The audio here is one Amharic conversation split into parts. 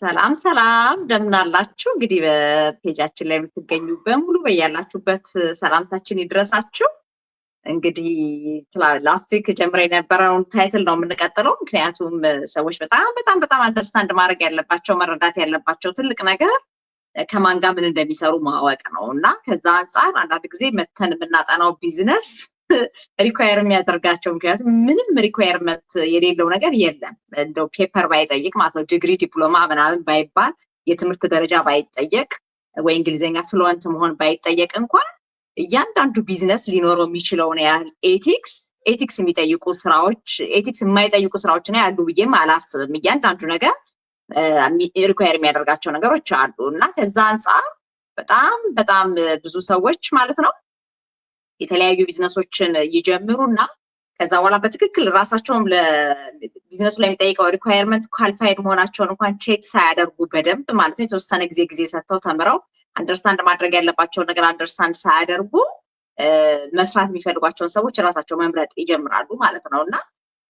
ሰላም ሰላም እንደምን አላችሁ? እንግዲህ በፔጃችን ላይ የምትገኙ በሙሉ በያላችሁበት ሰላምታችን ይድረሳችሁ። እንግዲህ ላስት ዊክ ጀምሮ የነበረውን ታይትል ነው የምንቀጥለው። ምክንያቱም ሰዎች በጣም አንደርስታንድ ማድረግ ያለባቸው መረዳት ያለባቸው ትልቅ ነገር ከማን ጋር ምን እንደሚሰሩ ማወቅ ነው እና ከዛ አንጻር አንዳንድ ጊዜ መተን የምናጠናው ቢዝነስ ሪኳየር የሚያደርጋቸው ምክንያቱም ምንም ሪኳየርመንት የሌለው ነገር የለም። እንደው ፔፐር ባይጠይቅ ማለት ነው ዲግሪ ዲፕሎማ ምናምን ባይባል የትምህርት ደረጃ ባይጠየቅ ወይ እንግሊዝኛ ፍሉወንት መሆን ባይጠየቅ እንኳን እያንዳንዱ ቢዝነስ ሊኖረው የሚችለውን ያህል ኤቲክስ የሚጠይቁ ስራዎች ኤቲክስ የማይጠይቁ ስራዎች ነው ያሉ ብዬም አላስብም። እያንዳንዱ ነገር ሪኳየር የሚያደርጋቸው ነገሮች አሉ እና ከዛ አንጻር በጣም ብዙ ሰዎች ማለት ነው የተለያዩ ቢዝነሶችን ይጀምሩና ከዛ በኋላ በትክክል ራሳቸውም ለቢዝነሱ ላይ የሚጠይቀው ሪኳየርመንት ኳሊፋይድ መሆናቸውን እንኳን ቼክ ሳያደርጉ በደንብ ማለት ነው የተወሰነ ጊዜ ሰጥተው ተምረው አንደርስታንድ ማድረግ ያለባቸውን ነገር አንደርስታንድ ሳያደርጉ መስራት የሚፈልጓቸውን ሰዎች ራሳቸው መምረጥ ይጀምራሉ ማለት ነው እና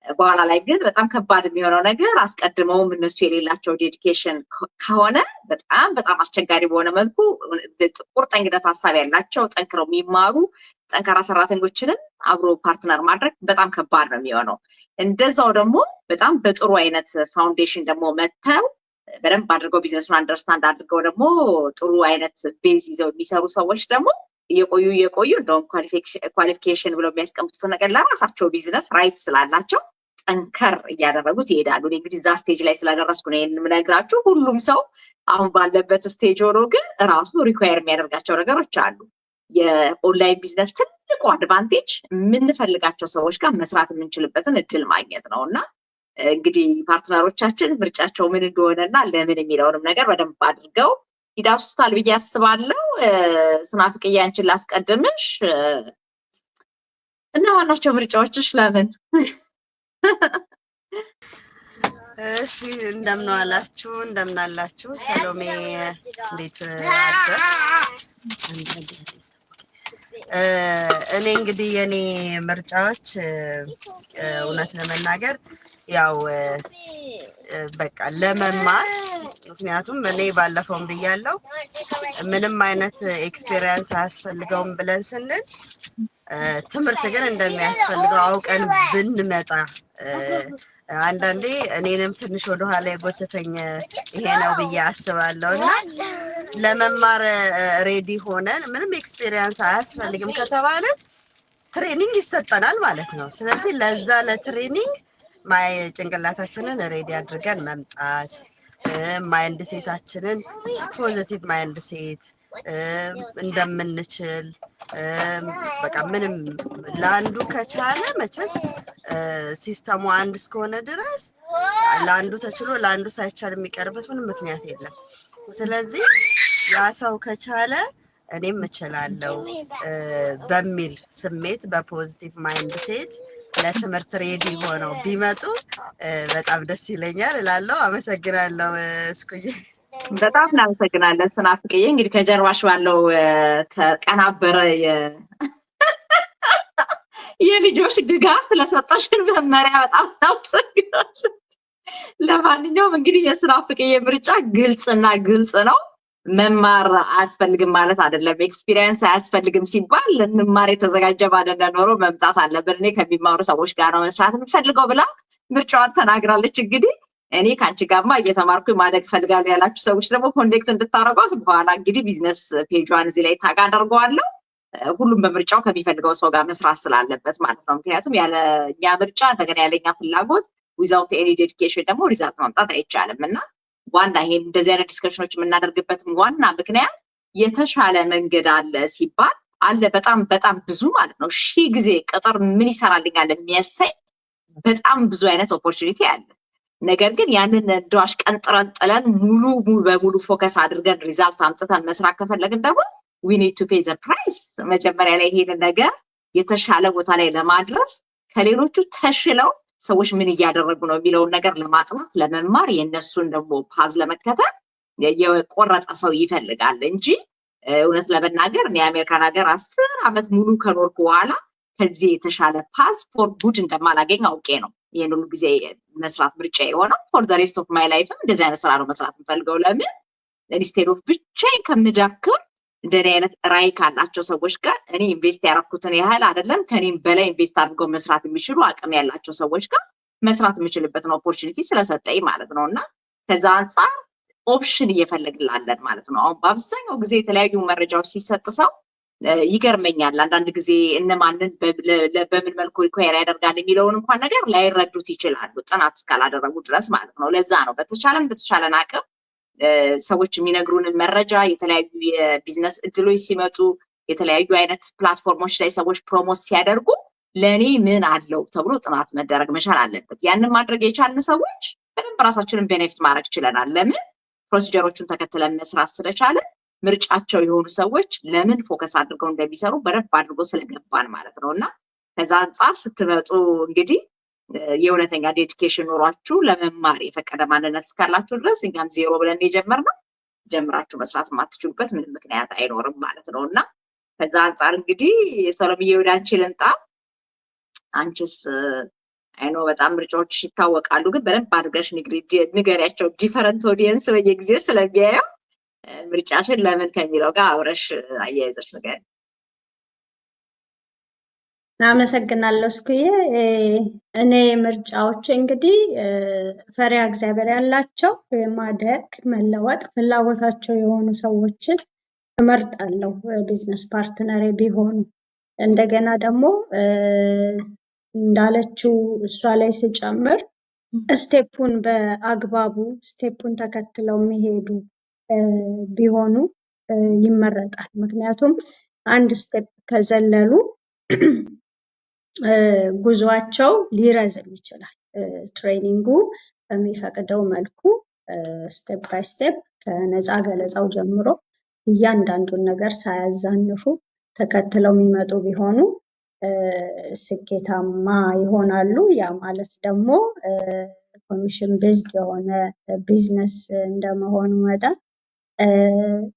በኋላ ላይ ግን በጣም ከባድ የሚሆነው ነገር አስቀድመውም እነሱ የሌላቸው ዴዲኬሽን ከሆነ በጣም አስቸጋሪ በሆነ መልኩ ቁርጠኝነት ሀሳብ ያላቸው ጠንክረው የሚማሩ ጠንካራ ሰራተኞችንም አብሮ ፓርትነር ማድረግ በጣም ከባድ ነው የሚሆነው። እንደዛው ደግሞ በጣም በጥሩ አይነት ፋውንዴሽን ደግሞ መተው በደንብ አድርገው ቢዝነሱን አንደርስታንድ አድርገው ደግሞ ጥሩ አይነት ቤዝ ይዘው የሚሰሩ ሰዎች ደግሞ እየቆዩ እንደውም ኳሊፊኬሽን ብለው የሚያስቀምጡት ነገር ለራሳቸው ቢዝነስ ራይት ስላላቸው ጠንከር እያደረጉት ይሄዳሉ። እንግዲህ እዛ ስቴጅ ላይ ስለደረስኩ ነው ይሄን የምነግራችሁ። ሁሉም ሰው አሁን ባለበት ስቴጅ ሆኖ ግን ራሱ ሪኳየር የሚያደርጋቸው ነገሮች አሉ። የኦንላይን ቢዝነስ ትልቁ አድቫንቴጅ የምንፈልጋቸው ሰዎች ጋር መስራት የምንችልበትን እድል ማግኘት ነው እና እንግዲህ ፓርትነሮቻችን ምርጫቸው ምን እንደሆነና ለምን የሚለውንም ነገር በደንብ አድርገው ይዳሱታል ብዬ አስባለሁ። ስናፍቅዬ አንቺን ላስቀድምሽ እና ዋናቸው ምርጫዎችሽ ለምን? እሺ እንደምን ዋላችሁ እንደምን አላችሁ? ሰሎሜ እንዴት አደር? እኔ እንግዲህ የኔ ምርጫዎች እውነት ለመናገር ያው በቃ ለመማር ምክንያቱም እኔ ባለፈውም ብያለሁ ምንም አይነት ኤክስፒሪየንስ አያስፈልገውም ብለን ስንል ትምህርት ግን እንደሚያስፈልገው አውቀን ብንመጣ አንዳንዴ እኔንም ትንሽ ወደ ኋላ የጎተተኝ ይሄ ነው ብዬ አስባለሁ እና ለመማር ሬዲ ሆነን ምንም ኤክስፒሪየንስ አያስፈልግም ከተባለ ትሬኒንግ ይሰጠናል ማለት ነው። ስለዚህ ለዛ ለትሬኒንግ ጭንቅላታችንን ሬዲ አድርገን መምጣት ማይንድ ሴታችንን ፖዚቲቭ ማይንድ ሴት እንደምንችል በቃ ምንም ለአንዱ ከቻለ መቼስ ሲስተሙ አንድ እስከሆነ ድረስ ለአንዱ ተችሎ ለአንዱ ሳይቻል የሚቀርበት ምንም ምክንያት የለም። ስለዚህ ያ ሰው ከቻለ እኔም እችላለሁ በሚል ስሜት በፖዚቲቭ ማይንድ ሴት ለትምህርት ሬዲ ሆነው ቢመጡ በጣም ደስ ይለኛል እላለሁ። አመሰግናለሁ። እስኩዬ በጣም እናመሰግናለን ስናፍቅዬ። እንግዲህ ከጀርባሽ ባለው ተቀናበረ የልጆች ድጋፍ ለሰጠሽን መመሪያ በጣም እናመሰግናለን። ለማንኛውም እንግዲህ የስናፍቅዬ ምርጫ ግልጽ ነው። መማር አያስፈልግም ማለት አይደለም። ኤክስፒሪየንስ አያስፈልግም ሲባል ልንማር የተዘጋጀ ባደለ ኖሮ መምጣት አለብን። እኔ ከሚማሩ ሰዎች ጋር ነው መስራት የምፈልገው ብላ ምርጫዋን ተናግራለች። እንግዲህ እኔ ከአንቺ ጋርማ እየተማርኩ ማደግ እፈልጋለሁ ያላችሁ ሰዎች ደግሞ ኮኔክት እንድታረጓት በኋላ እንግዲህ ቢዝነስ ፔጇን እዚህ ላይ ታግ አደርገዋለሁ። ሁሉም በምርጫው ከሚፈልገው ሰው ጋር መስራት ስላለበት ማለት ነው። ምክንያቱም ያለ እኛ ምርጫ እንደገና ያለኛ ፍላጎት ዊዛውት ኤኒ ዴዲኬሽን ደግሞ ሪዛልት ማምጣት አይቻልም እና ዋና ይሄን እንደዚህ አይነት ዲስከሽኖች የምናደርግበትም ዋና ምክንያት የተሻለ መንገድ አለ ሲባል አለ በጣም ብዙ ማለት ነው። ሺህ ጊዜ ቅጥር ምን ይሰራልኛል የሚያሳይ በጣም ብዙ አይነት ኦፖርቹኒቲ አለ። ነገር ግን ያንን እንደዋሽ ቀንጥረን ጥለን ሙሉ በሙሉ ፎከስ አድርገን ሪዛልት አምጥተን መስራት ከፈለግን ደግሞ we need to pay the price። መጀመሪያ ላይ ይሄን ነገር የተሻለ ቦታ ላይ ለማድረስ ከሌሎቹ ተሽለው ሰዎች ምን እያደረጉ ነው የሚለውን ነገር ለማጥናት ለመማር የነሱን ደግሞ ፓዝ ለመከተል የቆረጠ ሰው ይፈልጋል እንጂ እውነት ለመናገር እኔ አሜሪካን ሀገር 10 ዓመት ሙሉ ከኖርኩ በኋላ ከዚህ የተሻለ ፓዝ ፎር ጉድ እንደማላገኝ አውቄ ነው ይህን ሁሉ ጊዜ መስራት ምርጫ የሆነው። ፎር ዘ ሬስት ኦፍ ማይ ላይፍም እንደዚህ አይነት ስራ ነው መስራት የምፈልገው። ለምን ኢንስቴድ ኦፍ ብቻዬን ከምዳክር እንደኔ አይነት ራዕይ ካላቸው ሰዎች ጋር እኔ ኢንቨስት ያደረኩትን ያህል አይደለም ከኔም በላይ ኢንቨስት አድርገው መስራት የሚችሉ አቅም ያላቸው ሰዎች ጋር መስራት የምችልበትን ኦፖርቹኒቲ ስለሰጠኝ ማለት ነው። እና ከዛ አንጻር ኦፕሽን እየፈለግላለን ማለት ነው። አሁን በአብዛኛው ጊዜ የተለያዩ መረጃዎች ሲሰጥ ሰው ይገርመኛል። አንዳንድ ጊዜ እነማንን በምን መልኩ ሪኳየር ያደርጋል የሚለውን እንኳን ነገር ላይረዱት ይችላሉ፣ ጥናት እስካላደረጉ ድረስ ማለት ነው። ለዛ ነው በተቻለን አቅም ሰዎች የሚነግሩንን መረጃ የተለያዩ የቢዝነስ እድሎች ሲመጡ የተለያዩ አይነት ፕላትፎርሞች ላይ ሰዎች ፕሮሞት ሲያደርጉ ለእኔ ምን አለው ተብሎ ጥናት መደረግ መቻል አለበት። ያንን ማድረግ የቻልን ሰዎች በደንብ ራሳችንን ቤኔፊት ማድረግ ችለናል። ለምን ፕሮሲጀሮቹን ተከትለን መስራት ስለቻለን ምርጫቸው የሆኑ ሰዎች ለምን ፎከስ አድርገው እንደሚሰሩ በደንብ አድርጎ ስለገባን ማለት ነው። እና ከዛ አንጻር ስትመጡ እንግዲህ የእውነተኛ ዴዲኬሽን ኖሯችሁ ለመማር የፈቀደ ማንነት እስካላችሁ ድረስ እኛም ዜሮ ብለን የጀመርነው ጀምራችሁ መስራት የማትችሉበት ምንም ምክንያት አይኖርም ማለት ነው። እና ከዛ አንጻር እንግዲህ ሰሎምዬ ወደ አንቺ ልምጣ። አንቺስ አይኖ በጣም ምርጫዎች ይታወቃሉ፣ ግን በደንብ አድርገሽ ንገሪያቸው። ዲፈረንት ኦዲየንስ በየጊዜው ስለሚያየው ምርጫሽን ለምን ከሚለው ጋር አብረሽ አያይዘሽ ንገሪ። አመሰግናለሁ እስኩዬ። እኔ ምርጫዎች እንግዲህ ፈሪሃ እግዚአብሔር ያላቸው ማደግ መለወጥ ፍላጎታቸው የሆኑ ሰዎችን እመርጣለሁ ቢዝነስ ፓርትነሬ ቢሆኑ። እንደገና ደግሞ እንዳለችው እሷ ላይ ስጨምር ስቴፑን በአግባቡ ስቴፑን ተከትለው የሚሄዱ ቢሆኑ ይመረጣል። ምክንያቱም አንድ ስቴፕ ከዘለሉ ጉዟቸው ሊረዝም ይችላል። ትሬኒንጉ በሚፈቅደው መልኩ ስቴፕ ባይ ስቴፕ ከነፃ ገለጻው ጀምሮ እያንዳንዱን ነገር ሳያዛንፉ ተከትለው የሚመጡ ቢሆኑ ስኬታማ ይሆናሉ። ያ ማለት ደግሞ ኮሚሽን ቤዝድ የሆነ ቢዝነስ እንደመሆኑ መጠን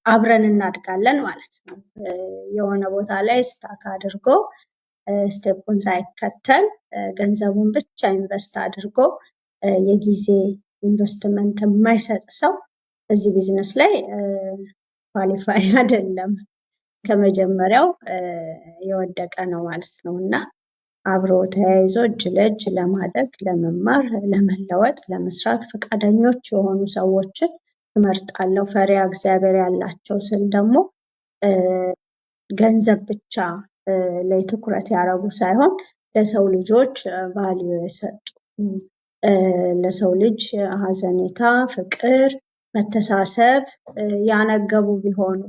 አብረን እናድጋለን ማለት ነው። የሆነ ቦታ ላይ ስታክ አድርጎ ስቴፑን ሳይከተል ገንዘቡን ብቻ ኢንቨስት አድርጎ የጊዜ ኢንቨስትመንት የማይሰጥ ሰው እዚህ ቢዝነስ ላይ ኳሊፋይ አይደለም፣ ከመጀመሪያው የወደቀ ነው ማለት ነው። እና አብሮ ተያይዞ እጅ ለእጅ ለማደግ ለመማር ለመለወጥ ለመስራት ፈቃደኞች የሆኑ ሰዎችን እመርጣለሁ። ፈሪሃ እግዚአብሔር ያላቸው ስል ደግሞ ገንዘብ ብቻ ላይ ትኩረት ያደረጉ ሳይሆን ለሰው ልጆች ቫልዩ የሰጡ ለሰው ልጅ ሀዘኔታ፣ ፍቅር፣ መተሳሰብ ያነገቡ ቢሆኑ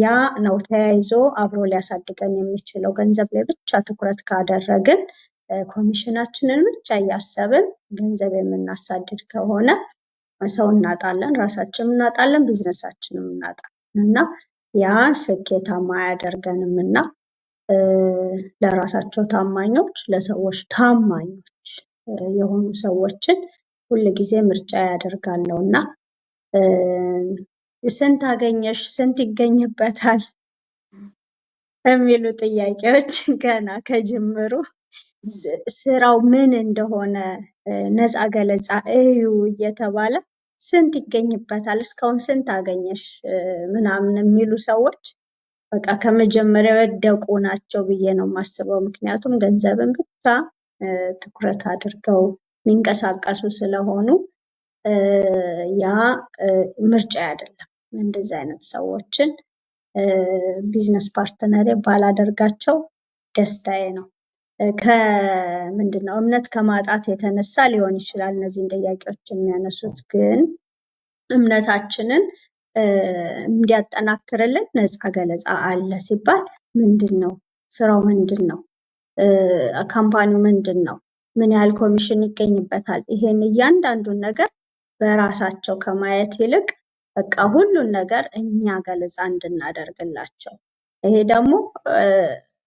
ያ ነው ተያይዞ አብሮ ሊያሳድገን የሚችለው። ገንዘብ ላይ ብቻ ትኩረት ካደረግን ኮሚሽናችንን ብቻ እያሰብን ገንዘብ የምናሳድድ ከሆነ ሰው እናጣለን፣ ራሳችንም እናጣለን፣ ቢዝነሳችንም እናጣለን እና ያ ስኬታማ አያደርገንም። እና ለራሳቸው ታማኞች ለሰዎች ታማኞች የሆኑ ሰዎችን ሁልጊዜ ምርጫ ያደርጋለሁ። እና ስንት አገኘሽ ስንት ይገኝበታል የሚሉ ጥያቄዎች ገና ከጅምሩ ስራው ምን እንደሆነ ነፃ ገለጻ እዩ እየተባለ ስንት ይገኝበታል እስካሁን ስንት አገኘሽ ምናምን የሚሉ ሰዎች በቃ ከመጀመሪያው የወደቁ ናቸው ብዬ ነው የማስበው። ምክንያቱም ገንዘብን ብቻ ትኩረት አድርገው የሚንቀሳቀሱ ስለሆኑ ያ ምርጫ አይደለም። እንደዚህ አይነት ሰዎችን ቢዝነስ ፓርትነር ባላደርጋቸው ደስታዬ ነው። ከምንድነው እምነት ከማጣት የተነሳ ሊሆን ይችላል እነዚህን ጥያቄዎች የሚያነሱት። ግን እምነታችንን እንዲያጠናክርልን ነፃ ገለጻ አለ ሲባል ምንድን ነው ስራው፣ ምንድን ነው ካምፓኒው፣ ምንድን ነው ምን ያህል ኮሚሽን ይገኝበታል፣ ይሄን እያንዳንዱን ነገር በራሳቸው ከማየት ይልቅ በቃ ሁሉን ነገር እኛ ገለጻ እንድናደርግላቸው። ይሄ ደግሞ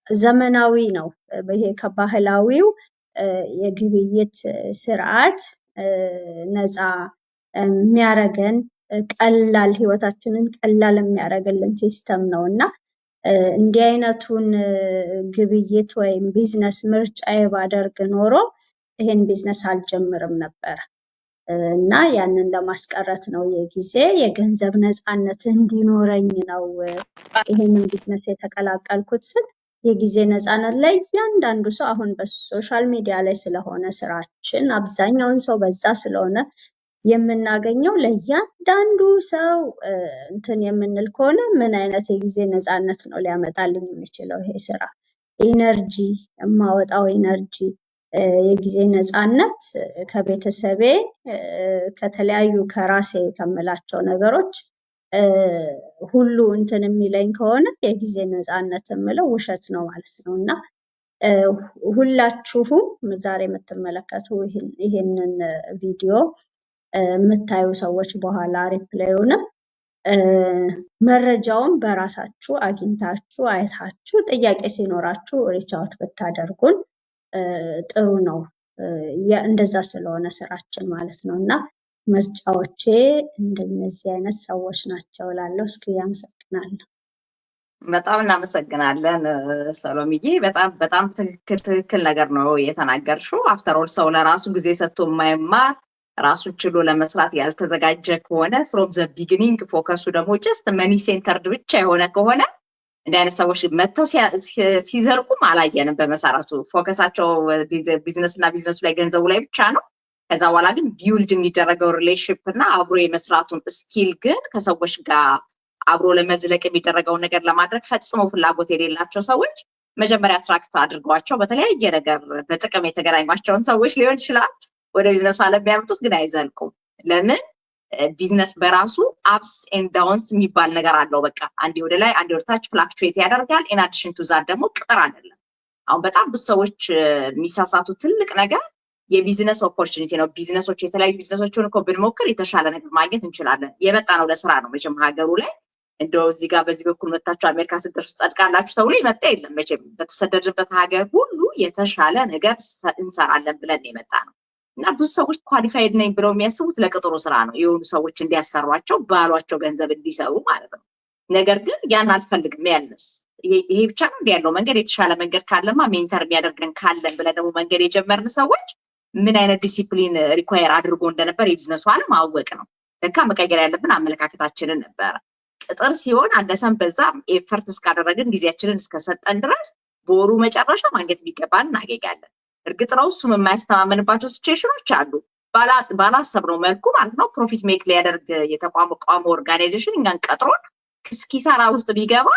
ዘመናዊ ነው። ይሄ ከባህላዊው የግብይት ስርዓት ነፃ የሚያረገን ቀላል ህይወታችንን ቀላል የሚያደርግልን ሲስተም ነው እና እንዲህ አይነቱን ግብይት ወይም ቢዝነስ ምርጫዬ ባደርግ ኖሮ ይሄን ቢዝነስ አልጀምርም ነበር እና ያንን ለማስቀረት ነው የጊዜ የገንዘብ ነፃነት እንዲኖረኝ ነው ይሄንን ቢዝነስ የተቀላቀልኩት ስል የጊዜ ነፃነት ላይ እያንዳንዱ ሰው አሁን በሶሻል ሚዲያ ላይ ስለሆነ ስራችን አብዛኛውን ሰው በዛ ስለሆነ የምናገኘው ለእያንዳንዱ ሰው እንትን የምንል ከሆነ ምን አይነት የጊዜ ነፃነት ነው ሊያመጣልኝ የሚችለው ይሄ ስራ? ኢነርጂ የማወጣው ኢነርጂ የጊዜ ነፃነት ከቤተሰቤ ከተለያዩ ከራሴ ከምላቸው ነገሮች ሁሉ እንትን የሚለኝ ከሆነ የጊዜ ነፃነት የምለው ውሸት ነው ማለት ነው። እና ሁላችሁም ዛሬ የምትመለከቱ ይሄንን ቪዲዮ የምታዩ ሰዎች በኋላ ሪፕላዩንም መረጃውን በራሳችሁ አግኝታችሁ አይታችሁ ጥያቄ ሲኖራችሁ ሪች አውት ብታደርጉን ጥሩ ነው። እንደዛ ስለሆነ ስራችን ማለት ነው። እና ምርጫዎቼ እንደነዚህ አይነት ሰዎች ናቸው እላለሁ። እስኪ አመሰግናለሁ። በጣም እናመሰግናለን ሰሎሚዬ። በጣም ትክክል ነገር ነው የተናገርሽው። አፍተር ኦል ሰው ለራሱ ጊዜ ሰጥቶ የማይማር ራሱን ችሎ ለመስራት ያልተዘጋጀ ከሆነ ፍሮም ዘ ቢጊኒንግ ፎከሱ ደግሞ ጀስት መኒ ሴንተርድ ብቻ የሆነ ከሆነ እንዲህ አይነት ሰዎች መጥተው ሲዘርቁም አላየንም። በመሰረቱ ፎከሳቸው ቢዝነስ እና ቢዝነሱ ላይ ገንዘቡ ላይ ብቻ ነው። ከዛ በኋላ ግን ቢውልድ የሚደረገው ሪሌሽንሽፕ እና አብሮ የመስራቱን ስኪል ግን ከሰዎች ጋር አብሮ ለመዝለቅ የሚደረገውን ነገር ለማድረግ ፈጽሞ ፍላጎት የሌላቸው ሰዎች መጀመሪያ አትራክት አድርገዋቸው በተለያየ ነገር በጥቅም የተገናኟቸውን ሰዎች ሊሆን ይችላል ወደ ቢዝነሱ ዓለም የሚያመጡት፣ ግን አይዘልቁም። ለምን? ቢዝነስ በራሱ አፕስ ኤንድ ዳውንስ የሚባል ነገር አለው። በቃ አንዴ ወደ ላይ አንዴ ወደ ታች ፍላክቹዌት ያደርጋል። ኢን አዲሽን ቱ ዛት ደግሞ ቅጥር አይደለም። አሁን በጣም ብዙ ሰዎች የሚሳሳቱ ትልቅ ነገር የቢዝነስ ኦፖርቹኒቲ ነው። ቢዝነሶች የተለያዩ ቢዝነሶችን እኮ ብንሞክር የተሻለ ነገር ማግኘት እንችላለን። የመጣ ነው ለስራ ነው። መቼም ሀገሩ ላይ እንደው እዚህ ጋር በዚህ በኩል መታችሁ አሜሪካ ስትደርሱ ጸድቃላችሁ ተብሎ የመጣ የለም። መቼም በተሰደድንበት ሀገር ሁሉ የተሻለ ነገር እንሰራለን ብለን የመጣ ነው። እና ብዙ ሰዎች ኳሊፋይድ ነኝ ብለው የሚያስቡት ለቅጥሩ ስራ ነው። የሆኑ ሰዎች እንዲያሰሯቸው ባሏቸው ገንዘብ እንዲሰሩ ማለት ነው። ነገር ግን ያን አልፈልግም ያልንስ ይሄ ብቻ ነው እንዲ ያለው መንገድ የተሻለ መንገድ ካለማ ሜንተር የሚያደርገን ካለን ብለን ደግሞ መንገድ የጀመርን ሰዎች ምን አይነት ዲሲፕሊን ሪኳየር አድርጎ እንደነበር የቢዝነሱ ዓለም አወቅ ነው። ለካ መቀየር ያለብን አመለካከታችንን ነበረ። ቅጥር ሲሆን አንደሰን በዛ ኤፈርት እስካደረግን ጊዜያችንን እስከሰጠን ድረስ በወሩ መጨረሻ ማግኘት የሚገባን እናገኛለን። እርግጥ ነው እሱም የማያስተማመንባቸው ሲቹዌሽኖች አሉ። ባላሰብነው መልኩ ማለት ነው ፕሮፊት ሜክ ሊያደርግ የተቋቋመ ኦርጋናይዜሽን እኛን ቀጥሮን ኪሳራ ውስጥ ቢገባ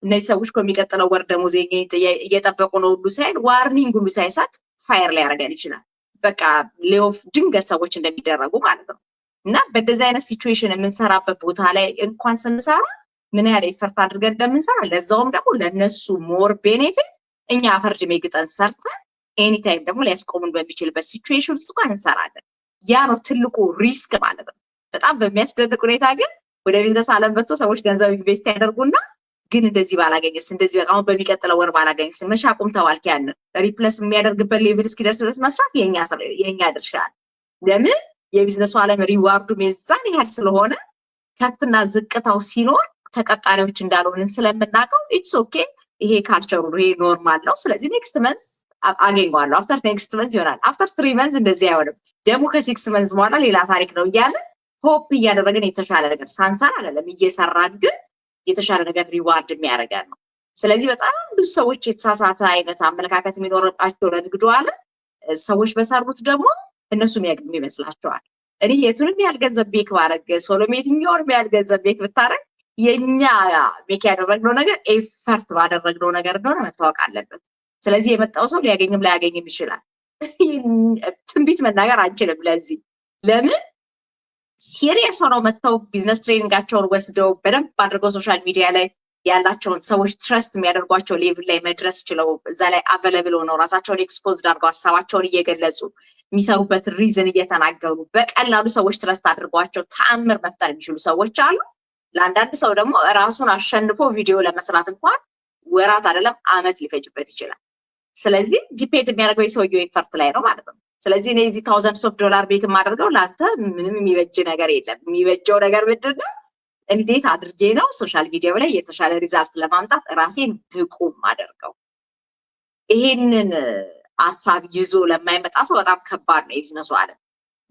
እነዚህ ሰዎች ከሚቀጥለው ወር ደሞዝ እየጠበቁ ነው ሁሉ ሳይል ዋርኒንግ ሁሉ ሳይሰጥ ፋየር ሊያደርገን ይችላል። በቃ ሌኦፍ ድንገት ሰዎች እንደሚደረጉ ማለት ነው። እና በእንደዚህ አይነት ሲቹዌሽን የምንሰራበት ቦታ ላይ እንኳን ስንሰራ ምን ያህል ኤፈርት አድርገን እንደምንሰራ ለዛውም ደግሞ ለነሱ ሞር ቤኔፊት እኛ አፈርድ ሜግጠን ሰርተን ኤኒታይም ደግሞ ሊያስቆሙን በሚችልበት ሲቹዌሽን ውስጥ እንኳን እንሰራለን። ያ ነው ትልቁ ሪስክ ማለት ነው። በጣም በሚያስደንቅ ሁኔታ ግን ወደ ቢዝነስ ዓለም መጥቶ ሰዎች ገንዘብ ኢንቨስት ያደርጉና ግን እንደዚህ ባላገኘስ እንደዚህ በቃ አሁን በሚቀጥለው ወር ባላገኘስ መሻቁም ተዋልክ ያንን ሪፕለስ የሚያደርግበት ሌቭል እስኪደርስ ድረስ መስራት የኛ ድርሻ ነው። ለምን? የቢዝነሱ ዓለም ሪዋርዱ የዛን ያህል ስለሆነ ከፍና ዝቅታው ሲኖር ተቀጣሪዎች እንዳልሆንን ስለምናውቀው ኢትስ ኦኬ ይሄ ካልቸሩ ይሄ ኖርማል ነው። ስለዚህ ኔክስት መንዝ አገኘዋለሁ አፍተር ኔክስት መንዝ ይሆናል አፍተር 3 መንዝ እንደዚህ አይሆንም ደግሞ ከ6 መንዝ በኋላ ሌላ ታሪክ ነው እያለ ሆፕ እያደረግን የተሻለ ነገር ሳንሰራ አይደለም እየሰራን ግን የተሻለ ነገር ሪዋርድ የሚያደርገን ነው። ስለዚህ በጣም ብዙ ሰዎች የተሳሳተ አይነት አመለካከት የሚኖርባቸው ለንግዱ ዓለም ሰዎች በሰሩት ደግሞ እነሱ የሚያገኙ ይመስላቸዋል። እኔ የቱንም ያህል ገንዘብ ቤክ ባረግ ሶሎሜ የትኛውንም ያህል ገንዘብ ቤክ ብታረግ የኛ ቤክ ያደረግነው ነገር ኤፈርት ባደረግነው ነገር እንደሆነ መታወቅ አለበት። ስለዚህ የመጣው ሰው ሊያገኝም ላያገኝም ይችላል። ትንቢት መናገር አንችልም። ለዚህ ለምን ሲሪየስ ሆነው መጥተው ቢዝነስ ትሬኒንጋቸውን ወስደው በደንብ አድርገው ሶሻል ሚዲያ ላይ ያላቸውን ሰዎች ትረስት የሚያደርጓቸው ሌቭል ላይ መድረስ ችለው እዛ ላይ አቬለብል ሆነው ራሳቸውን ኤክስፖዝድ አድርገው ሀሳባቸውን እየገለጹ የሚሰሩበት ሪዝን እየተናገሩ በቀላሉ ሰዎች ትረስት አድርጓቸው ተአምር መፍጠር የሚችሉ ሰዎች አሉ። ለአንዳንድ ሰው ደግሞ ራሱን አሸንፎ ቪዲዮ ለመስራት እንኳን ወራት አይደለም አመት ሊፈጅበት ይችላል። ስለዚህ ዲፔንድ የሚያደርገው የሰውየው ኤፈርት ላይ ነው ማለት ነው። ስለዚህ እኔ እዚህ $1000s ቤክ የማደርገው ለአንተ ምንም የሚበጅ ነገር የለም። የሚበጀው ነገር ምንድን ነው? እንዴት አድርጌ ነው ሶሻል ሚዲያው ላይ የተሻለ ሪዛልት ለማምጣት ራሴን ብቁ አደርገው? ይሄንን ሀሳብ ይዞ ለማይመጣ ሰው በጣም ከባድ ነው የቢዝነሱ ዓለም።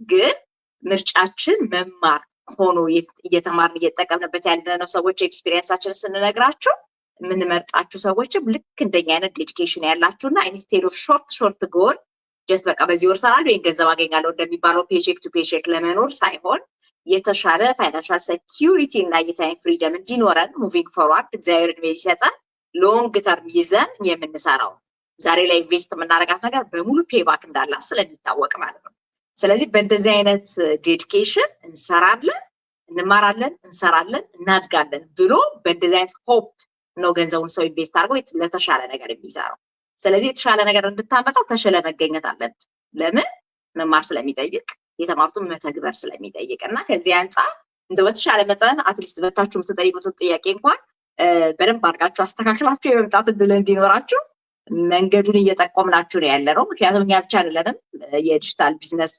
ግን ምርጫችን መማር ሆኖ እየተማርን እየተጠቀምንበት ያለነው ሰዎች ኤክስፒሪየንሳችንን ስንነግራችሁ የምንመርጣችሁ ሰዎችም ልክ እንደኛ አይነት ዴዲኬሽን ያላችሁና ኢንስቴድ ኦፍ ሾርት ጎል ጀስት በቃ በዚህ ወር ሰራለሁ ወይም ገንዘብ አገኛለሁ እንደሚባለው ፔቼክ ቱ ፔቼክ ለመኖር ሳይሆን የተሻለ ፋይናንሻል ሴኪዩሪቲ እና የታይም ፍሪደም እንዲኖረን ሙቪንግ ፎርዋርድ እግዚአብሔር እድሜ ቢሰጠን ሎንግ ተርም ይዘን የምንሰራው ዛሬ ላይ ኢንቨስት የምናደርጋት ነገር በሙሉ ፔባክ እንዳላት ስለሚታወቅ ማለት ነው። ስለዚህ በእንደዚህ አይነት ዴዲኬሽን እንሰራለን፣ እንማራለን፣ እንሰራለን፣ እናድጋለን ብሎ በእንደዚህ አይነት ሆፕ ነው ገንዘቡን ሰው ኢንቨስት አድርጎ ለተሻለ ነገር የሚሰራው። ስለዚህ የተሻለ ነገር እንድታመጣ ተሽለ መገኘት አለብን። ለምን? መማር ስለሚጠይቅ የተማሩትን መተግበር ስለሚጠይቅ እና ከዚህ አንጻር እንደው በተሻለ መጠን አትሊስት በታችሁ የምትጠይቁትን ጥያቄ እንኳን በደንብ አድርጋችሁ አስተካክላችሁ የመምጣት እድል እንዲኖራችሁ መንገዱን እየጠቆምናችሁ ነው ያለ ነው። ምክንያቱም እኛ ብቻ አይደለንም የዲጂታል ቢዝነስ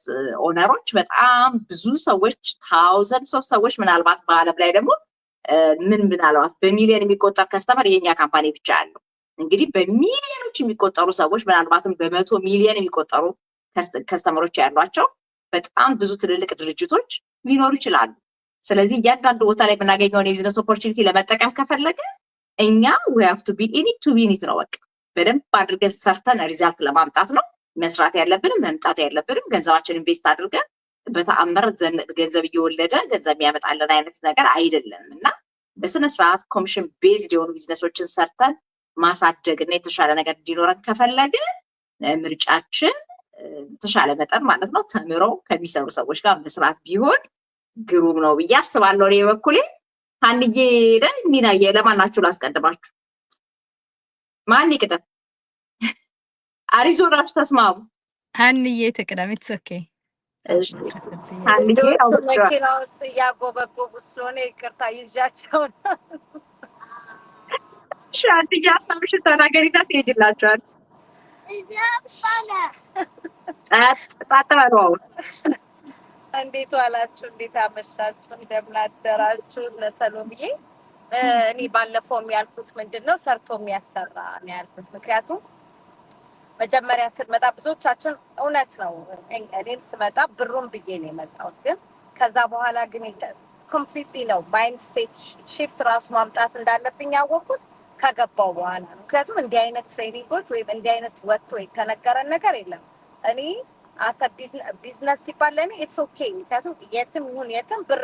ኦነሮች፣ በጣም ብዙ ሰዎች ታውዘንድስ ኦፍ ሰዎች ምናልባት በአለም ላይ ደግሞ ምናልባት በሚሊዮን የሚቆጠር ከስተመር የኛ ካምፓኒ ብቻ ያለው እንግዲህ በሚሊዮኖች የሚቆጠሩ ሰዎች ምናልባትም በመቶ ሚሊዮን የሚቆጠሩ ከስተመሮች ያሏቸው በጣም ብዙ ትልልቅ ድርጅቶች ሊኖሩ ይችላሉ። ስለዚህ እያንዳንዱ ቦታ ላይ የምናገኘውን የቢዝነስ ኦፖርቹኒቲ ለመጠቀም ከፈለገ እኛ we have to be in it to win it ነው። በቃ በደንብ አድርገን ሰርተን ሪዛልት ለማምጣት ነው መስራት ያለብንም መምጣት ያለብንም። ገንዘባችንን ኢንቨስት አድርገን በተአምር ገንዘብ እየወለደ ገንዘብ ያመጣልን አይነት ነገር አይደለም እና በስነ ስርዓት ኮሚሽን ቤዝድ የሆኑ ቢዝነሶችን ሰርተን ማሳደግ እና የተሻለ ነገር እንዲኖረን ከፈለገ ምርጫችን የተሻለ መጠን ማለት ነው ተምሮ ከሚሰሩ ሰዎች ጋር መስራት ቢሆን ግሩም ነው ብዬ አስባለሁ። እኔ በኩሌ ሀንዬ ደን ሚናዬ ለማናችሁ ላስቀድማችሁ? ማን ይቅደም? አሪዞናችሁ ተስማሙ። ሀንዬ ትቅደም። ኢትስ ኦኬ። እሺ ሀንዬ መኪና ውስጥ እያጎበጎቡ ስለሆነ ይቅርታ ይዣቸው ነው። ሻንዬ ሀሳብሽን ተናገሪና ትሄጂላችኋል። ጸጥ በሉ አሁን። እንዴት ዋላችሁ? እንዴት አመሻችሁ? እንደምን አደራችሁ? ለሰሎምዬ እኔ ባለፈው ያልኩት ምንድነው ሰርቶ የሚያሰራ ነው ያልኩት። ምክንያቱም መጀመሪያ ስመጣ ብዙዎቻችን እውነት ነው እኔም ስመጣ ብሩን ብዬ ነው የመጣሁት። ግን ከዛ በኋላ ግን ኮምፕሊትሊ ነው ማይንድ ሴት ሺፍት ራሱ ማምጣት እንዳለብኝ ያወቅኩት ከገባው በኋላ ነው። ምክንያቱም እንዲህ አይነት ትሬኒንጎች ወይም እንዲህ አይነት ወጥቶ የተነገረን ነገር የለም። እኔ አሰ ቢዝነስ ሲባል ለእኔ ኢትስ ኦኬ። ምክንያቱም የትም ይሁን የትም ብር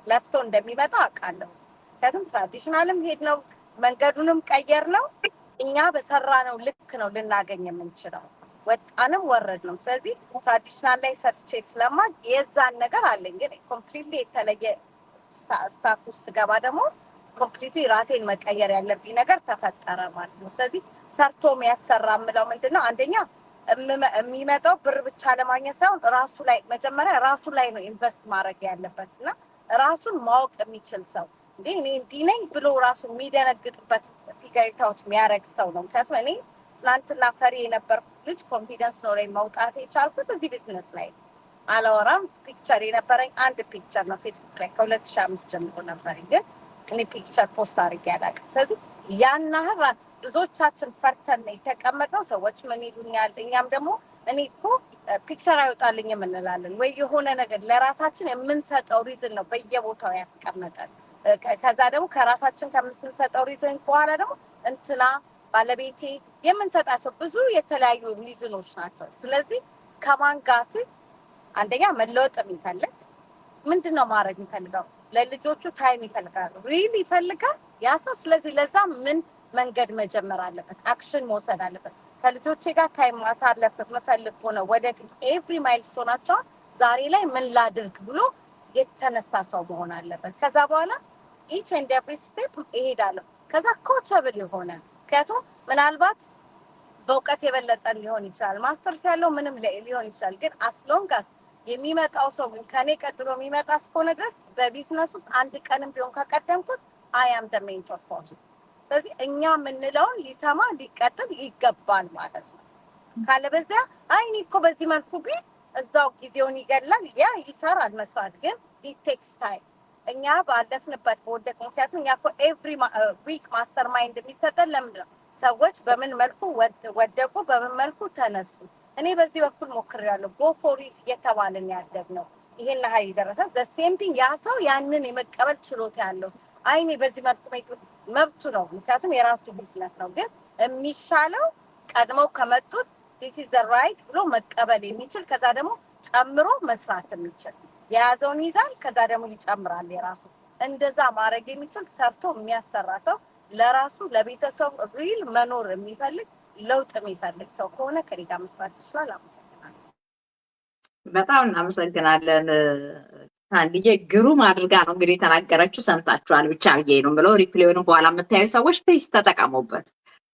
ለፍቶ እንደሚመጣ አውቃለሁ። ምክንያቱም ትራዲሽናልም ሄድ ነው መንገዱንም ቀየር ነው እኛ በሰራ ነው ልክ ነው ልናገኝ የምንችለው ወጣንም ወረድ ነው። ስለዚህ ትራዲሽናል ላይ ሰርቼ ስለማ የዛን ነገር አለኝ። ግን ኮምፕሊትሊ የተለየ ስታፍ ውስጥ ገባ ደግሞ ኮምፕሊትሊ ራሴን መቀየር ያለብኝ ነገር ተፈጠረ ማለት ነው። ስለዚህ ሰርቶ የሚያሰራ የምለው ምንድነው? አንደኛ የሚመጣው ብር ብቻ ለማግኘት ሳይሆን ራሱ ላይ መጀመሪያ ራሱ ላይ ነው ኢንቨስት ማድረግ ያለበት እና ራሱን ማወቅ የሚችል ሰው እንዴ እኔ እንዲህ ነኝ ብሎ ራሱ የሚደነግጥበት ፊጋይታዎች የሚያደርግ ሰው ነው። ምክንያቱም እኔ ትናንትና ፈሪ የነበርኩ ልጅ ኮንፊደንስ ኖረኝ መውጣት የቻልኩት እዚህ ቢዝነስ ላይ አላወራም። ፒክቸር የነበረኝ አንድ ፒክቸር ነው ፌስቡክ ላይ ከ2005 ጀምሮ ነበረኝ። ግን እኔ ፒክቸር ፖስት አድርጌ አላውቅም። ስለዚህ ያን ያህል ብዙዎቻችን ፈርተን የተቀመጥነው ሰዎች ምን ይሉኛል፣ እኛም ደግሞ እኔ እኮ ፒክቸር አይወጣልኝም እንላለን ወይ የሆነ ነገር ለራሳችን የምንሰጠው ሪዝን ነው በየቦታው ያስቀመጠን። ከዛ ደግሞ ከራሳችን ከምንሰጠው ሪዝን በኋላ ደግሞ እንትና ባለቤቴ የምንሰጣቸው ብዙ የተለያዩ ሪዝኖች ናቸው። ስለዚህ ከማን ጋር ሲል አንደኛ መለወጥ የሚፈልግ ምንድነው ማድረግ የሚፈልገው ለልጆቹ ታይም ይፈልጋል፣ ሪሊ ይፈልጋል ያ ሰው። ስለዚህ ለዛ ምን መንገድ መጀመር አለበት፣ አክሽን መውሰድ አለበት። ከልጆቼ ጋር ታይም ማሳለፍ የምፈልግ ሆነ ወደፊት ኤቭሪ ማይልስቶናቸው ዛሬ ላይ ምን ላድርግ ብሎ የተነሳ ሰው መሆን አለበት። ከዛ በኋላ ኢች ኤንድ ኤቭሪ ስቴፕ እሄዳለሁ። ከዛ ኮቸብል የሆነ ምክንያቱም ምናልባት በእውቀት የበለጠን ሊሆን ይችላል፣ ማስተርስ ያለው ምንም ሊሆን ይችላል። ግን አስሎንጋስ የሚመጣው ሰው ከኔ ቀጥሎ የሚመጣ እስከሆነ ድረስ በቢዝነስ ውስጥ አንድ ቀንም ቢሆን ከቀደምኩት አይ አም ዘ ሜንቶር ፎር ሂም። ስለዚህ እኛ የምንለውን ሊሰማ ሊቀጥል ይገባል ማለት ነው። ካለበዚያ አይ እኔ እኮ በዚህ መልኩ ቢል እዛው ጊዜውን ይገላል። ያ ይሰራል መስራት፣ ግን ኢት ቴክስ ታይም። እኛ ባለፍንበት በወደቅ ምክንያቱም እኛ እኮ ኤቭሪ ዊክ ማስተር ማይንድ የሚሰጠን ለምንድን ነው? ሰዎች በምን መልኩ ወደቁ፣ በምን መልኩ ተነሱ። እኔ በዚህ በኩል ሞክሬያለሁ። ጎ ፎር ኢት እየተባልን ያደግነው ይሄን ያህል ይደረሰ ዘሴም ቲንግ ያ ሰው ያንን የመቀበል ችሎታ ያለው አይኔ በዚህ መልኩ መብቱ ነው፣ ምክንያቱም የራሱ ቢዝነስ ነው። ግን የሚሻለው ቀድመው ከመጡት ዲስ ኢዝ ዘ ራይት ብሎ መቀበል የሚችል ከዛ ደግሞ ጨምሮ መስራት የሚችል የያዘውን ይዛል፣ ከዛ ደግሞ ይጨምራል የራሱ እንደዛ ማድረግ የሚችል ሰርቶ የሚያሰራ ሰው ለራሱ ለቤተሰቡ ሪል መኖር የሚፈልግ ለውጥ የሚፈልግ ሰው ከሆነ ከኔ ጋር መስራት ይችላል። አመሰግናለሁ። በጣም እናመሰግናለን። አንድዬ ግሩም አድርጋ ነው እንግዲህ የተናገረችው፣ ሰምታችኋል። ብቻ ብዬ ነው ብለው ሪፕሌዩንም በኋላ የምታዩ ሰዎች ፕሊዝ ተጠቀሙበት።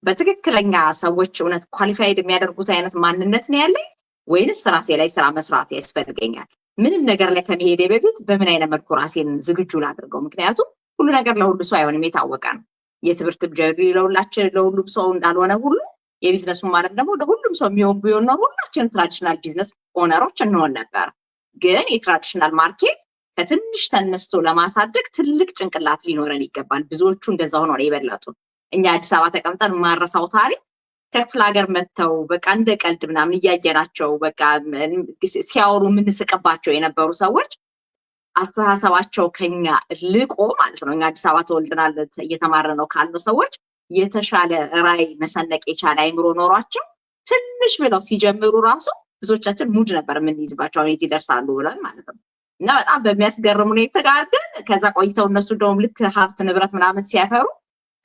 በትክክለኛ ሰዎች እውነት ኳሊፋይድ የሚያደርጉት አይነት ማንነት ነው ያለኝ ወይንስ ራሴ ላይ ስራ መስራት ያስፈልገኛል? ምንም ነገር ላይ ከመሄዴ በፊት በምን አይነት መልኩ ራሴን ዝግጁ ላድርገው? ምክንያቱም ሁሉ ነገር ለሁሉ ሰው አይሆንም፣ የታወቀ ነው። የትምህርት ጀግሪ ለሁሉም ሰው እንዳልሆነ ሁሉ የቢዝነሱን ማለት ደግሞ ለሁሉም ሰው የሚሆን ቢሆን ነው ሁላችንም ትራዲሽናል ቢዝነስ ኦነሮች እንሆን ነበር። ግን የትራዲሽናል ማርኬት ከትንሽ ተነስቶ ለማሳደግ ትልቅ ጭንቅላት ሊኖረን ይገባል። ብዙዎቹ እንደዛ ሆኖ ነው የበለጡ። እኛ አዲስ አበባ ተቀምጠን ማረሳው ታሪክ ከክፍለ ሀገር መጥተው በቃ እንደ ቀልድ ምናምን እያየናቸው በቃ ሲያወሩ የምንስቅባቸው የነበሩ ሰዎች አስተሳሰባቸው ከኛ ልቆ ማለት ነው። እኛ አዲስ አበባ ተወልደናል እየተማረ ነው ካሉ ሰዎች የተሻለ ራዕይ መሰነቅ የቻለ አይምሮ ኖሯቸው ትንሽ ብለው ሲጀምሩ ራሱ ብዙዎቻችን ሙድ ነበር የምንይዝባቸው ሁኔታ ይደርሳሉ ብለን ማለት ነው። እና በጣም በሚያስገርም ሁኔታ ተጋደን ከዛ ቆይተው እነሱ እንደውም ልክ ሀብት ንብረት ምናምን ሲያፈሩ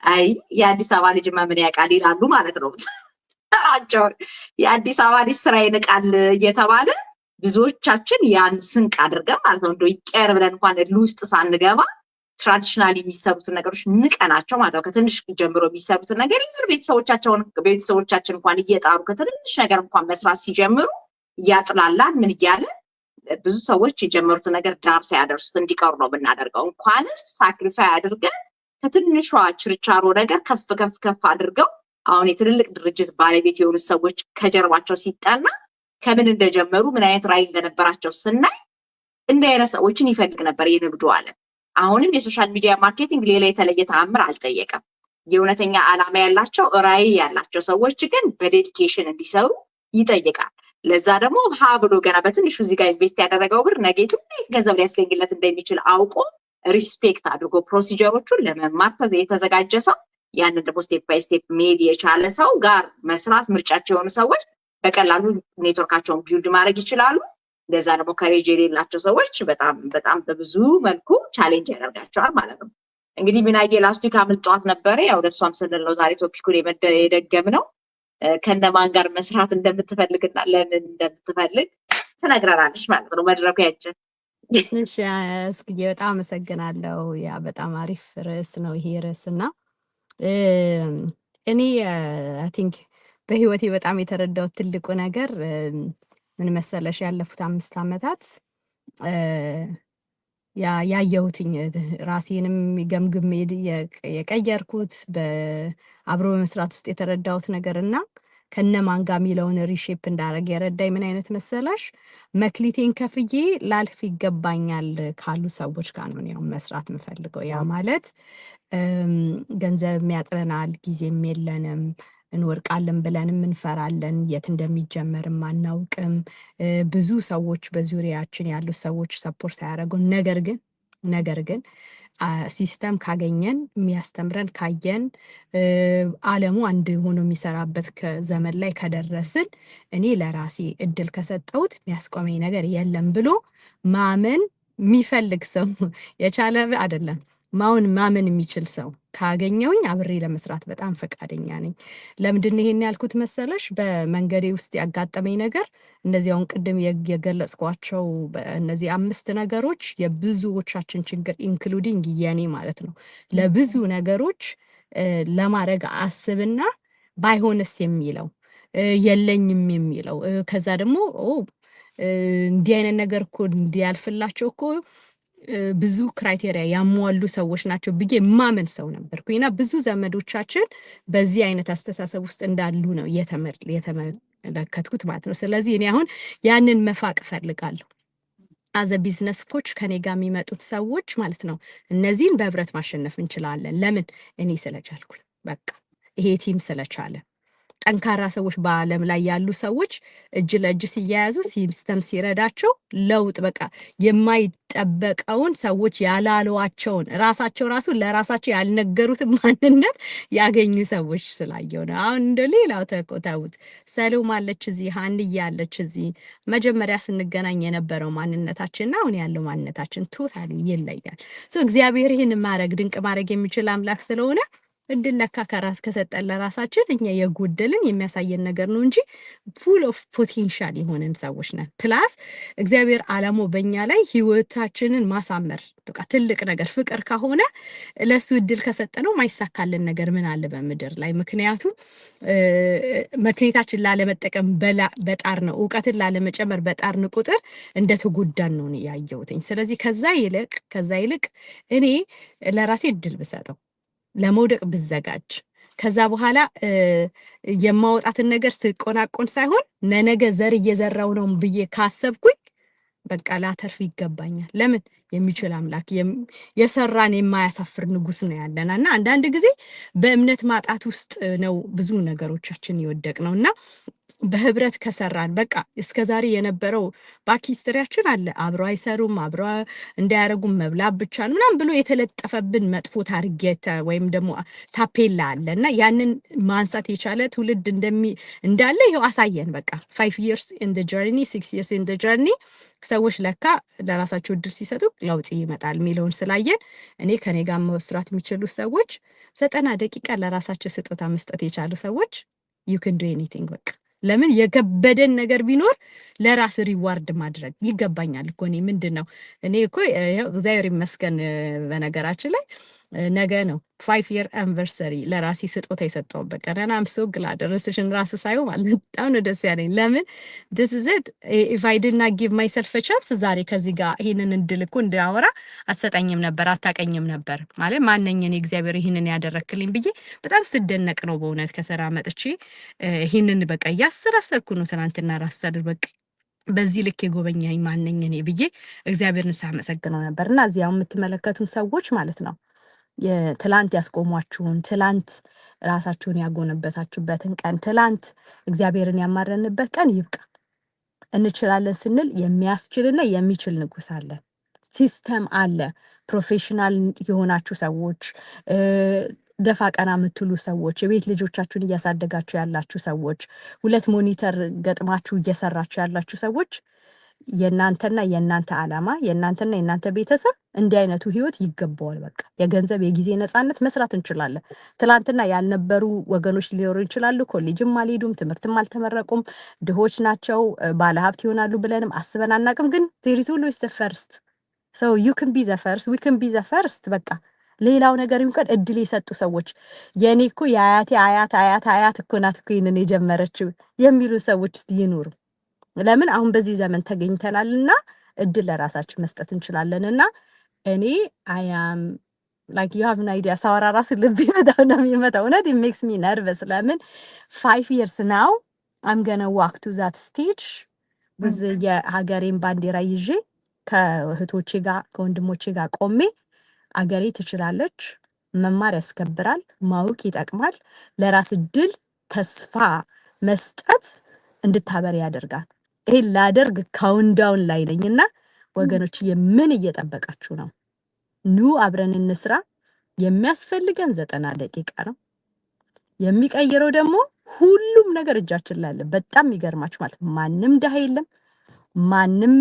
አይ የአዲስ አበባ ልጅ ምን ያውቃል ይላሉ ማለት ነው። የአዲስ አበባ ልጅ ስራ ይንቃል እየተባለ ብዙዎቻችን ያን ስንቅ አድርገን ማለት ነው እንደው ይቀር ብለን እንኳን ውስጥ ሳንገባ ትራዲሽናሊ የሚሰሩትን ነገሮች ንቀናቸው ማለት ነው። ከትንሽ ጀምሮ የሚሰሩትን ነገር ይዝር ቤተሰቦቻችን እንኳን እየጣሩ ከትንሽ ነገር እንኳን መስራት ሲጀምሩ እያጥላላን ምን እያለ ብዙ ሰዎች የጀመሩትን ነገር ዳር ሳያደርሱት እንዲቀሩ ነው ብናደርገው። እንኳንስ ሳክሪፋይ አድርገን ከትንሿ ችርቻሮ ነገር ከፍ ከፍ ከፍ አድርገው አሁን የትልልቅ ድርጅት ባለቤት የሆኑ ሰዎች ከጀርባቸው ሲጠና ከምን እንደጀመሩ ምን አይነት ራዕይ እንደነበራቸው ስናይ እንደ አይነት ሰዎችን ይፈልግ ነበር የንግዱ ዓለም። አሁንም የሶሻል ሚዲያ ማርኬቲንግ ሌላ የተለየ ተአምር አልጠየቀም። የእውነተኛ ዓላማ ያላቸው ራዕይ ያላቸው ሰዎች ግን በዴዲኬሽን እንዲሰሩ ይጠይቃል። ለዛ ደግሞ ሀ ብሎ ገና በትንሹ እዚህ ጋር ኢንቨስት ያደረገው ብር ነገ ትልቅ ገንዘብ ሊያስገኝለት እንደሚችል አውቆ ሪስፔክት አድርጎ ፕሮሲጀሮቹን ለመማር የተዘጋጀ ሰው ያንን ደግሞ ስቴፕ ባይ ስቴፕ ሜድ የቻለ ሰው ጋር መስራት ምርጫቸው የሆኑ ሰዎች በቀላሉ ኔትወርካቸውን ቢልድ ማድረግ ይችላሉ። ለዛ ደግሞ ከሬጅ የሌላቸው ሰዎች በጣም በጣም በብዙ መልኩ ቻሌንጅ ያደርጋቸዋል ማለት ነው። እንግዲህ ሚናዬ ላስት ዊክ አምልጧት ነበረ። ያው ለሷም ስንል ነው ዛሬ ቶፒኩን የደገምነው። ከነማን ጋር መስራት እንደምትፈልግና ለምን እንደምትፈልግ ትነግረናለች ማለት ነው። መድረኩ ያችን። እሺ እስክዬ በጣም አመሰግናለሁ። ያ በጣም አሪፍ ርዕስ ነው ይሄ ርዕስና እኔ አይ ቲንክ በህይወቴ በጣም የተረዳሁት ትልቁ ነገር ምን መሰለሽ፣ ያለፉት 5 ዓመታት ያየሁትኝ ራሴንም ገምግሜ የቀየርኩት በአብሮ በመስራት ውስጥ የተረዳሁት ነገርና ከነማን ጋር የሚለውን ሪሼፕ እንዳደረግ የረዳኝ ምን አይነት መሰላሽ፣ መክሊቴን ከፍዬ ላልፍ ይገባኛል ካሉ ሰዎች ጋር ነው ያው መስራት የምፈልገው። ያ ማለት ገንዘብ ያጥረናል፣ ጊዜም የለንም፣ እንወርቃለን ብለንም እንፈራለን፣ የት እንደሚጀመርም አናውቅም። ብዙ ሰዎች በዙሪያችን ያሉ ሰዎች ሰፖርት አያደርጉን። ነገር ግን ሲስተም ካገኘን የሚያስተምረን ካየን ዓለሙ አንድ ሆኖ የሚሰራበት ዘመን ላይ ከደረስን እኔ ለራሴ እድል ከሰጠሁት የሚያስቆመኝ ነገር የለም ብሎ ማመን የሚፈልግ ሰው የቻለ አይደለም ማመን የሚችል ሰው ካገኘውኝ አብሬ ለመስራት በጣም ፈቃደኛ ነኝ። ለምንድን ይሄን ያልኩት መሰለሽ፣ በመንገዴ ውስጥ ያጋጠመኝ ነገር እነዚያውን ቅድም የገለጽኳቸው እነዚህ 5 ነገሮች የብዙዎቻችን ችግር ኢንክሉዲንግ የኔ ማለት ነው። ለብዙ ነገሮች ለማድረግ አስብና ባይሆንስ የሚለው የለኝም የሚለው ከዛ ደግሞ እንዲህ አይነት ነገር እኮ እንዲያልፍላቸው እኮ ብዙ ክራይቴሪያ ያሟሉ ሰዎች ናቸው ብዬ ማመን ሰው ነበርኩኝና ብዙ ዘመዶቻችን በዚህ አይነት አስተሳሰብ ውስጥ እንዳሉ ነው የተመለከትኩት ማለት ነው። ስለዚህ እኔ አሁን ያንን መፋቅ ፈልጋለሁ። አዘ ቢዝነስ ኮች ከኔ ጋር የሚመጡት ሰዎች ማለት ነው እነዚህን በህብረት ማሸነፍ እንችላለን። ለምን? እኔ ስለቻልኩኝ፣ በቃ ይሄ ቲም ስለቻለ። ጠንካራ ሰዎች በአለም ላይ ያሉ ሰዎች እጅ ለእጅ ሲያያዙ ሲስተም ሲረዳቸው ለውጥ በቃ የማይጠበቀውን ሰዎች ያላሏቸውን ራሳቸው ራሱ ለራሳቸው ያልነገሩትን ማንነት ያገኙ ሰዎች ስላየው ነው። አሁን እንደ ሌላው ተቆጣውት ሰሎም አለች እዚህ፣ ሀንዬ አለች እዚህ። መጀመሪያ ስንገናኝ የነበረው ማንነታችንና አሁን ያለው ማንነታችን ቶታሊ ይለያል። ሶ እግዚአብሔር ይህን ማድረግ ድንቅ ማድረግ የሚችል አምላክ ስለሆነ እድል ለካ ከራስ ከሰጠን ለራሳችን እኛ የጎደልን የሚያሳየን ነገር ነው እንጂ ፉል ኦፍ ፖቴንሻል የሆነን ሰዎች ነን። ፕላስ እግዚአብሔር ዓላማው በእኛ ላይ ህይወታችንን ማሳመር በቃ ትልቅ ነገር ፍቅር ከሆነ ለሱ እድል ከሰጠነው ማይሳካልን ነገር ምን አለ በምድር ላይ? ምክንያቱም መክሊታችን ላለመጠቀም በጣር ነው፣ እውቀትን ላለመጨመር በጣርን ቁጥር እንደተጎዳን ነው ያየሁትኝ። ስለዚህ ከዛ ይልቅ እኔ ለራሴ እድል ብሰጠው ለመውደቅ ብዘጋጅ ከዛ በኋላ የማወጣትን ነገር ስቆናቆን ሳይሆን ለነገ ዘር እየዘራው ነው ብዬ ካሰብኩኝ በቃ ላተርፍ ይገባኛል። ለምን? የሚችል አምላክ የሰራን የማያሳፍር ንጉስ ነው ያለና እና አንዳንድ ጊዜ በእምነት ማጣት ውስጥ ነው ብዙ ነገሮቻችን ይወደቅ ነውና በህብረት ከሰራን በቃ እስከዛሬ የነበረው ባኪስትሪያችን አለ አብሮ አይሰሩም አብሮ እንዳያረጉም መብላት ብቻ ነው ምናምን ብሎ የተለጠፈብን መጥፎ ታርጌት ወይም ደግሞ ታፔላ አለና ያንን ማንሳት የቻለ ትውልድ እንዳለ ይሄው አሳየን። በቃ 5 years in the journey 6 years in the journey ሰዎች ለካ ለራሳቸው እድል ሲሰጡ ለውጥ ይመጣል የሚለውን ስላየን እኔ ከኔ ጋር መስራት የሚችሉ ሰዎች 90 ደቂቃ ለራሳቸው ስጦታ መስጠት የቻሉ ሰዎች you can do anything በቃ ለምን የከበደን ነገር ቢኖር ለራስ ሪዋርድ ማድረግ ይገባኛል እኮ እኔ እኮ እግዚአብሔር ይመስገን በነገራችን ላይ ነገ ነው 5 year anniversary ለራሴ ስጦታ የሰጠሁበት ቀን እና I'm so glad ርስሽን ራስ ሳይው ማለት በጣም ነው ደስ ያለኝ። ለምን this is it if I did not give myself a chance ዛሬ ከዚህ ጋር ይሄንን እንድል እኮ እንዳወራ አትሰጠኝም ነበር አታቀኝም ነበር ማለት ማንነኝ እኔ እግዚአብሔር ይሄንን ያደረክልኝ ብዬ በጣም ስደነቅ ነው በእውነት ከሰራ መጥቼ ይሄንን በቃ ያሰራሰርኩ ነው ትናንትና ራስ ሰድር በቃ በዚህ ልክ የጎበኛኝ ማንነኝ እኔ ብዬ እግዚአብሔርን ሳመሰግነው ነበርና እዚያው የምትመለከቱን ሰዎች ማለት ነው የትላንት ያስቆሟችሁን ትላንት ራሳችሁን ያጎነበሳችሁበትን ቀን ትላንት እግዚአብሔርን ያማረንበት ቀን ይብቃ። እንችላለን ስንል የሚያስችልና የሚችል ንጉስ አለ፣ ሲስተም አለ። ፕሮፌሽናል የሆናችሁ ሰዎች ደፋ ቀና የምትሉ ሰዎች የቤት ልጆቻችሁን እያሳደጋችሁ ያላችሁ ሰዎች 2 ሞኒተር ገጥማችሁ እየሰራችሁ ያላችሁ ሰዎች የናንተና የናንተ ዓላማ የናንተና የናንተ ቤተሰብ እንዲህ አይነቱ ህይወት ይገባዋል። በቃ የገንዘብ የጊዜ ነፃነት መስራት እንችላለን። ትላንትና ያልነበሩ ወገኖች ሊኖሩ ይችላሉ። ኮሌጅም አልሄዱም፣ ትምህርትም አልተመረቁም፣ ድሆች ናቸው፣ ባለሀብት ይሆናሉ ብለንም አስበን አናቅም። ግን there is always the first so you can be the first we can be the first በቃ ሌላው ነገር እንኳን እድል የሰጡ ሰዎች የኔ እኮ የአያቴ አያት እኮ ናት እኮ ይሄንን የጀመረችው የሚሉ ሰዎች ይኑሩ። ለምን አሁን በዚህ ዘመን ተገኝተናልና እድል ለራሳችን መስጠት እንችላለንና እኔ I am like you have an idea ሳወራ ራስ ልብ ይመጣው ነው የሚመጣው እውነት it makes me nervous ለምን 5 years now I'm gonna walk to that stage with የሀገሬን ባንዲራ ይዤ ከእህቶቼ ጋር ከወንድሞቼ ጋር ቆሜ አገሬ ትችላለች መማር ያስከብራል ማወቅ ይጠቅማል ለራስ እድል ተስፋ መስጠት እንድታበሪ ያደርጋል። ይሄ ላደርግ ካውንዳውን ላይ ነኝና ወገኖች ምን እየጠበቃችሁ ነው? ኑ አብረን እንስራ። የሚያስፈልገን 90 ደቂቃ ነው። የሚቀይረው ደግሞ ሁሉም ነገር እጃችን ላይ አለ። በጣም ይገርማችሁ ማለት ማንም ደሃ የለም፣ ማንም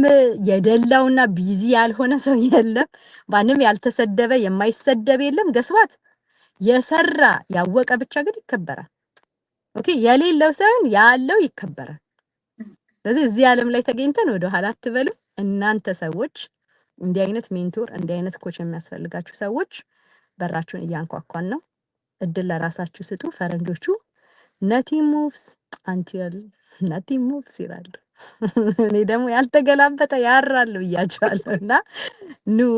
የደላውና ቢዚ ያልሆነ ሰው የለም፣ ማንም ያልተሰደበ የማይሰደብ የለም። ገስባት የሰራ ያወቀ ብቻ ግን ይከበራል። ኦኬ የሌለው ሳይሆን ያለው ይከበራል። ስለዚህ እዚህ ዓለም ላይ ተገኝተን ወደ ኋላ አትበሉ። እናንተ ሰዎች እንዲህ አይነት ሜንቶር እንዲህ አይነት ኮች የሚያስፈልጋችሁ ሰዎች በራችሁን እያንኳኳን ነው። እድል ለራሳችሁ ስጡ። ፈረንጆቹ nothing moves until nothing moves ይላሉ። እኔ ደግሞ ያልተገላበጠ ያራል ብያችኋለሁና ኑ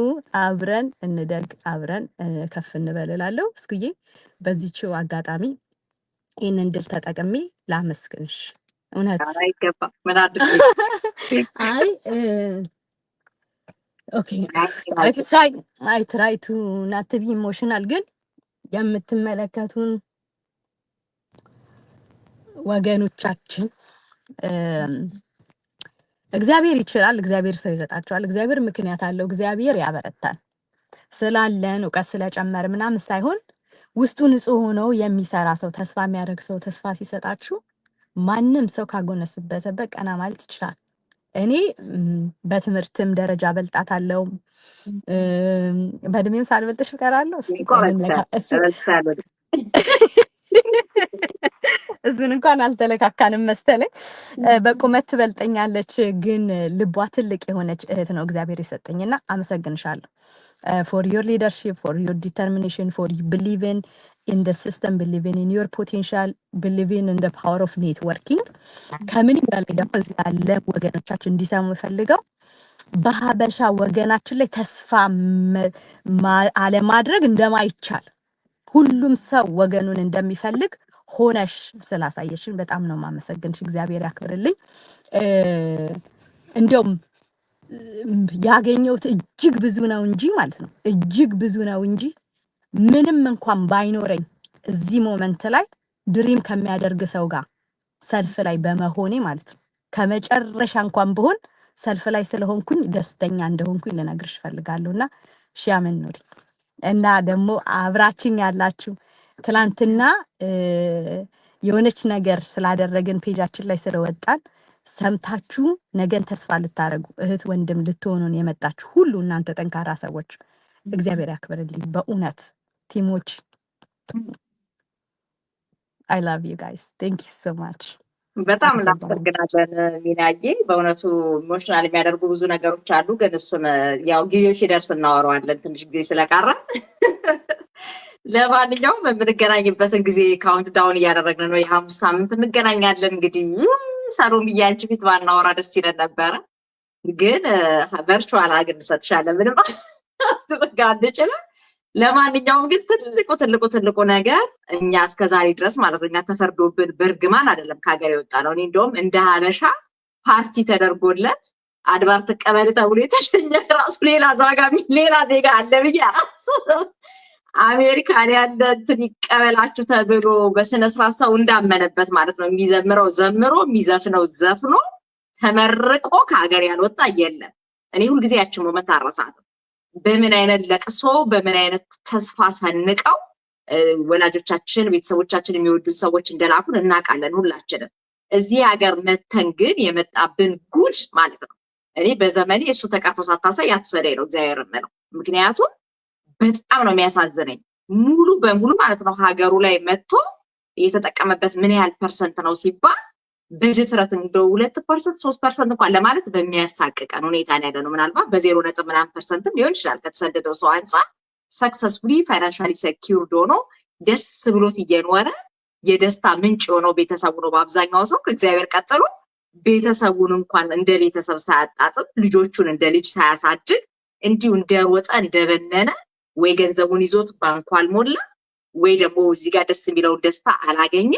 አብረን እንደግ አብረን ከፍ እንበልላለሁ። እስኩዬ በዚህው አጋጣሚ ይሄንን ድል ተጠቅሜ ላመስግንሽ። እውነት አይገባ ምን አድርግ አይ Okay. I try to not to be emotional ግን የምትመለከቱን ወገኖቻችን እግዚአብሔር ይችላል፣ እግዚአብሔር ሰው ይሰጣቸዋል፣ እግዚአብሔር ምክንያት አለው፣ እግዚአብሔር ያበረታል ስላለን ዕውቀት ስለጨመረ ምናምን ሳይሆን ውስጡ ንጹህ ሆኖ የሚሰራ ሰው ተስፋ የሚያደርግ ሰው ተስፋ ሲሰጣችሁ ማንም ሰው ካጎነስበሰበት ቀና ማለት ይችላል። እኔ በትምህርትም ደረጃ በልጣታለሁ፣ በእድሜም ሳልበልጥሽ እቀራለሁ። እሱን እንኳን አልተለካካንም መሰለኝ። በቁመት ትበልጠኛለች፣ ግን ልቧ ትልቅ የሆነች እህት ነው እግዚአብሔር የሰጠኝና አመሰግንሻለሁ። for your leadership, for your determination, for you believing in the system, believing in your potential, believing in the power of networking. ከምን በላይ ደግሞ እዚህ ያለ ወገኖቻችን እንዲሰሙ ፈልገው በሀበሻ ወገናችን ላይ ተስፋ አለማድረግ እንደማይቻል ሁሉም ሰው ወገኑን እንደሚፈልግ ሆነሽ ስላሳየሽን በጣም ነው ማመሰግንሽ። እግዚአብሔር ያክብርልኝ። እንደውም ያገኘሁት እጅግ ብዙ ነው እንጂ ማለት ነው እጅግ ብዙ ነው እንጂ ምንም እንኳን ባይኖረኝ እዚህ ሞመንት ላይ ድሪም ከሚያደርግ ሰው ጋር ሰልፍ ላይ በመሆኔ ማለት ነው ከመጨረሻ እንኳን ብሆን ሰልፍ ላይ ስለሆንኩኝ ደስተኛ እንደሆንኩኝ ልነግርሽ ፈልጋለሁና ሺያምን ኑሪ። እና ደግሞ አብራችኝ ያላችሁ ትላንትና የሆነች ነገር ስላደረግን ፔጃችን ላይ ስለወጣን ሰምታችሁ ነገን ተስፋ ልታረጉ እህት ወንድም ልትሆኑን የመጣችሁ ሁሉ እናንተ ጠንካራ ሰዎች እግዚአብሔር ያክብርልኝ። በእውነት ቲሞች I love you guys. Thank you so much. በጣም እናመሰግናለን ሚናዬ። በእውነቱ ኢሞሽናል የሚያደርጉ ብዙ ነገሮች አሉ፣ ግን እሱን ያው ጊዜው ሲደርስ እናወራዋለን። ትንሽ ጊዜ ስለቀረ ለማንኛውም የምንገናኝበትን ጊዜ ካውንት ዳውን እያደረግን ነው። የሐሙስ ሳምንት እንገናኛለን። እንግዲህ ሰሩም እያንቺ ፊት ባናወራ ደስ ይለን ነበረ፣ ግን ቨርቹዋል አግን ሰጥሻለ ምንም አድርጋ አንችልም። ለማንኛውም ግን ትልቁ ነገር እኛ እስከዛሬ ድረስ ማለት ነው እኛ ተፈርዶብን በርግማን አይደለም ከሀገር የወጣ ነው። እኔ እንደውም እንደ ሀበሻ ፓርቲ ተደርጎለት አድባር ተቀበል ተብሎ የተሸኘ ራሱ ሌላ ዜጋ አለ ብዬ አሜሪካን ያለ እንትን ይቀበላችሁ ተብሎ በስነ ስርዓት ሰው እንዳመነበት ማለት ነው የሚዘምረው ዘምሮ የሚዘፍነው ዘፍኖ ተመርቆ ከሀገር ያልወጣ የለም። እኔ ሁልጊዜ ያችን ሞመንት አረሳትም። በምን አይነት ለቅሶ በምን አይነት ተስፋ ሰንቀው ወላጆቻችን ቤተሰቦቻችን የሚወዱን ሰዎች እንደላኩን እናውቃለን ሁላችንም። እዚህ ሀገር መተን ግን የመጣብን ጉድ ማለት ነው እኔ በዘመኔ እሱ ተቃቶ ሳታሳይ አትሰደይ ነው እግዚአብሔር ነው። ምክንያቱም በጣም ነው የሚያሳዝነኝ ሙሉ በሙሉ ማለት ነው ሀገሩ ላይ መጥቶ እየተጠቀመበት ምን ያህል ፐርሰንት ነው ሲባል በጅትረት እንደው 2% 3% እንኳን ለማለት በሚያሳቅቀን ሁኔታ ነው ያለነው። ምናልባት በ0.9% ሊሆን ይችላል ከተሰደደው ሰው አንፃር ሰክሰስፉሊ ፋይናንሻሊ ሴኩርድ ሆኖ ደስ ብሎት እየኖረ የደስታ ምንጭ ሆኖ ቤተሰቡ ነው በአብዛኛው ሰው ከእግዚአብሔር ቀጥሎ ቤተሰቡን እንኳን እንደ ቤተሰብ ሳያጣጥም ልጆቹን እንደ ልጅ ሳያሳድግ እንዲሁ እንደወጣ እንደበነነ ወይ ገንዘቡን ይዞት ባንኩ አልሞላ ወይ ደግሞ እዚህ ጋር ደስ የሚለው ደስታ አላገኘ።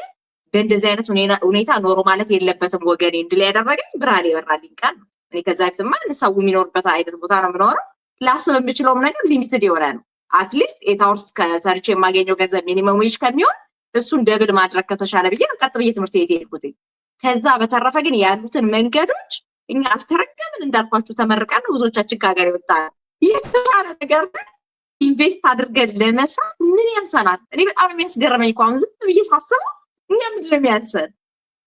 በእንደዚህ አይነት ሁኔታ ኖሮ ማለት የለበትም ወገኔ እንድል ያደረገኝ ብርሃን የበራልኝ ቀን ነው። እኔ ከዛ በፊትማ ሰው የሚኖርበት አይነት ቦታ ነው የምኖረው። ላስብ የምችለውም ነገር ሊሚትድ የሆነ ነው። አትሊስት 8 hours ከሰርቼ የማገኘው ገንዘብ ሚኒመም ዌጅ ከሚሆን እሱን ደብል ማድረግ ከተሻለ ብዬ ቀጥ ብዬ ትምህርት ቤት ሄድኩት። ከዛ በተረፈ ግን ያሉትን መንገዶች እኛ አልተረገምን እንዳልኳችሁ ተመርቀን ብዙዎቻችን ከሀገር ይወጣል። የተሻለ ነገር ኢንቨስት አድርገን ለመስራት ምን ያንሰናል? እኔ በጣም የሚያስገርመኝ እንኳን ዝም ብዬ ሳስበው እኛ ምንድን ነው የሚያንሰን?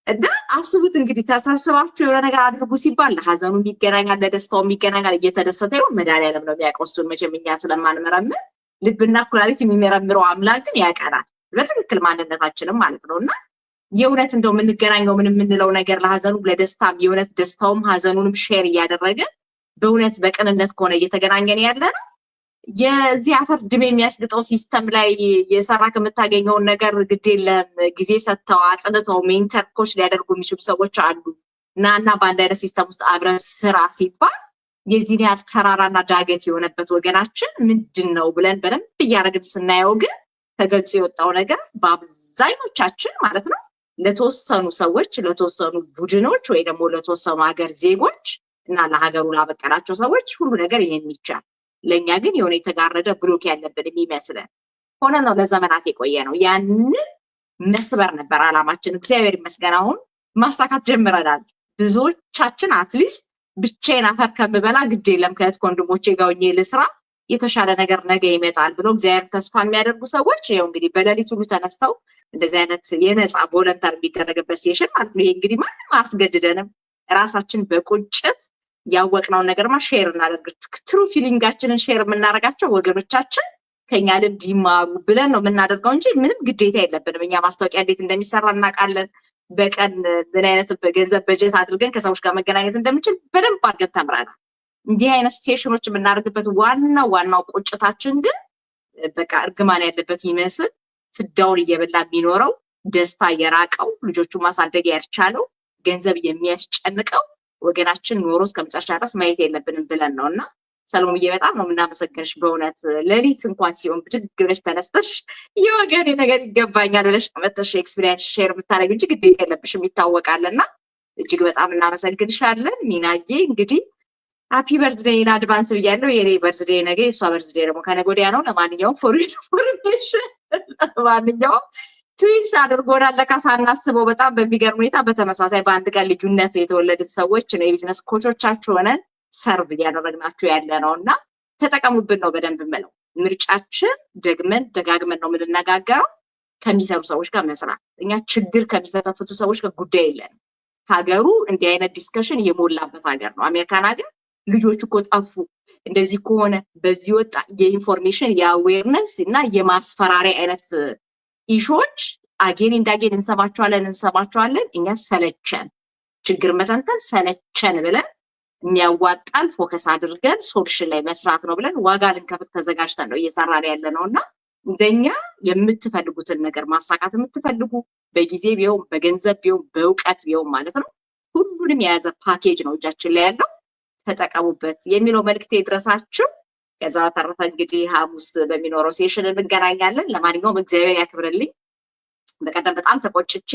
እና አስቡት እንግዲህ ተሳስባችሁ የሆነ ነገር አድርጉ ሲባል ለሀዘኑ ይገናኛል፣ ለደስታው ይገናኛል። እየተደሰተ ይሁን መድኃኒዓለም ነው የሚያውቀው። እሱን መቼም እኛ ስለማንመረምር ልብና ኩላሊት የሚመረምረው አምላክ ግን ያውቀናል በትክክል ማንነታችንም ማለት ነው። እና የእውነት እንደው የምንገናኘው ምን የምንለው ነገር ለሀዘኑ ለደስታም የእውነት ደስታውም ሀዘኑንም ሼር እያደረገ በእውነት በቅንነት ከሆነ እየተገናኘን ያለ ነው። የዚህ አፈር ድሜ የሚያስግጠው ሲስተም ላይ የሰራ ከምታገኘውን ነገር ግድ የለም ጊዜ ሰጥተው አጥንተው ሜንተር ኮች ሊያደርጉ የሚችሉ ሰዎች አሉ። እና በአንድ አይነት ሲስተም ውስጥ አብረን ስራ ሲባል የዚህን ያህል ተራራና ዳገት የሆነበት ወገናችን ምንድን ነው ብለን በደንብ እያደረግን ስናየው ግን ተገልጾ የወጣው ነገር በአብዛኞቻችን ማለት ነው ለተወሰኑ ሰዎች ለተወሰኑ ቡድኖች ወይ ደግሞ ለተወሰኑ ሀገር ዜጎች እና ለሀገሩ ላበቀላቸው ሰዎች ሁሉ ነገር የሚቻል ለኛ ግን የሆነ የተጋረደ ብሎክ ያለብን የሚመስለን ሆነ ነው ለዘመናት የቆየ ነው። ያንን መስበር ነበር አላማችን። እግዚአብሔር ይመስገን አሁን ማሳካት ጀምረናል። ብዙዎቻችን አትሊስት ብቻዬን አፈር ከምበላ ግድ የለም ከእህት ወንድሞቼ ጋር ሆኜ ልስራ የተሻለ ነገር ነገ ይመጣል ብሎ እግዚአብሔር ተስፋ የሚያደርጉ ሰዎች ይኸው እንግዲህ በሌሊት ሁሉ ተነስተው እንደዚህ አይነት የነፃ ቮለንተር የሚደረግበት ሴሽን ማለት ነው። ይሄ እንግዲህ ማንም አያስገድደንም። ራሳችን በቁጭት ያወቅነውን ነገርማ ሼር እናደርግ። ትሩ ፊሊንጋችንን ሼር የምናደርጋቸው ወገኖቻችን ከኛ ልምድ ይማሩ ብለን ነው የምናደርገው እንጂ ምንም ግዴታ የለብንም። እኛ ማስታወቂያ እንዴት እንደሚሰራ እናውቃለን። በቀን ምን አይነት በገንዘብ በጀት አድርገን ከሰዎች ጋር መገናኘት እንደምንችል በደንብ አድርገን ተምረናል። እንዲህ አይነት ሴሽኖች የምናደርግበት ዋናው ቁጭታችን ግን በቃ እርግማን ያለበት ይመስል ፍዳውን እየበላ የሚኖረው ደስታ የራቀው ልጆቹ ማሳደግ ያልቻለው ገንዘብ የሚያስጨንቀው ወገናችን ኖሮ እስከመጨረሻ ድረስ ማየት የለብንም ብለን ነው። እና ሰሎምዬ በጣም ነው የምናመሰግንሽ በእውነት ሌሊት እንኳን ሲሆን ብድግ ብለሽ ተነስተሽ የወገኔ ነገር ይገባኛል ብለሽ መተሽ ኤክስፒሪየንስ ሼር የምታደርጊ እንጂ ግዴታ የለብሽም ይታወቃልና እጅግ በጣም እናመሰግንሻለን። ሚናዬ እንግዲህ ሃፒ በርዝዴይ ኢን አድቫንስ ብያለሁ። የኔ በርዝዴይ ነገ፣ የእሷ በርዝዴይ ደግሞ ከነገ ወዲያ ነው። ለማንኛውም ፎር ኢንፎርሜሽን ለማንኛውም ትዊንስ አድርጎናል ለካ ሳናስበው በጣም በሚገርም ሁኔታ በተመሳሳይ በአንድ ቀን ልዩነት የተወለዱት ሰዎች ነው የቢዝነስ ኮቾቻችሁ ሆነን ሰርቭ እያደረግናችሁ ያለ ነው እና ተጠቀሙብን ነው በደንብ የምለው። ምርጫችን ደግመን ደጋግመን ነው የምንነጋገረው ከሚሰሩ ሰዎች ጋር መስራት። እኛ ችግር ከሚፈተፍቱ ሰዎች ጋር ጉዳይ የለንም። ሀገሩ እንዲህ አይነት ዲስከሽን የሞላበት ሀገር ነው። አሜሪካን ሀገር ልጆች እኮ ጠፉ፣ እንደዚህ ከሆነ በዚህ ወጣ የኢንፎርሜሽን የአዌርነስ እና የማስፈራሪያ አይነት ኢሾች አጌን እንዳጌን እንሰማቸዋለን። እኛ ሰለቸን፣ ችግር መተንተን ሰለቸን ብለን የሚያዋጣን ፎከስ አድርገን ሶሉሽን ላይ መስራት ነው ብለን ዋጋ ልንከፍል ተዘጋጅተን ነው እየሰራን ያለ ነው እና እንደኛ የምትፈልጉትን ነገር ማሳካት የምትፈልጉ በጊዜ ቢሆን በገንዘብ ቢሆን በእውቀት ቢሆን ማለት ነው ሁሉንም የያዘ ፓኬጅ ነው እጃችን ላይ ያለው። ተጠቀሙበት የሚለው መልክቴ ድረሳችሁ። ከዛ ተረፈ እንግዲህ ሐሙስ በሚኖረው ሴሽን እንገናኛለን። ለማንኛውም እግዚአብሔር ያክብርልኝ። በቀደም በጣም ተቆጭቼ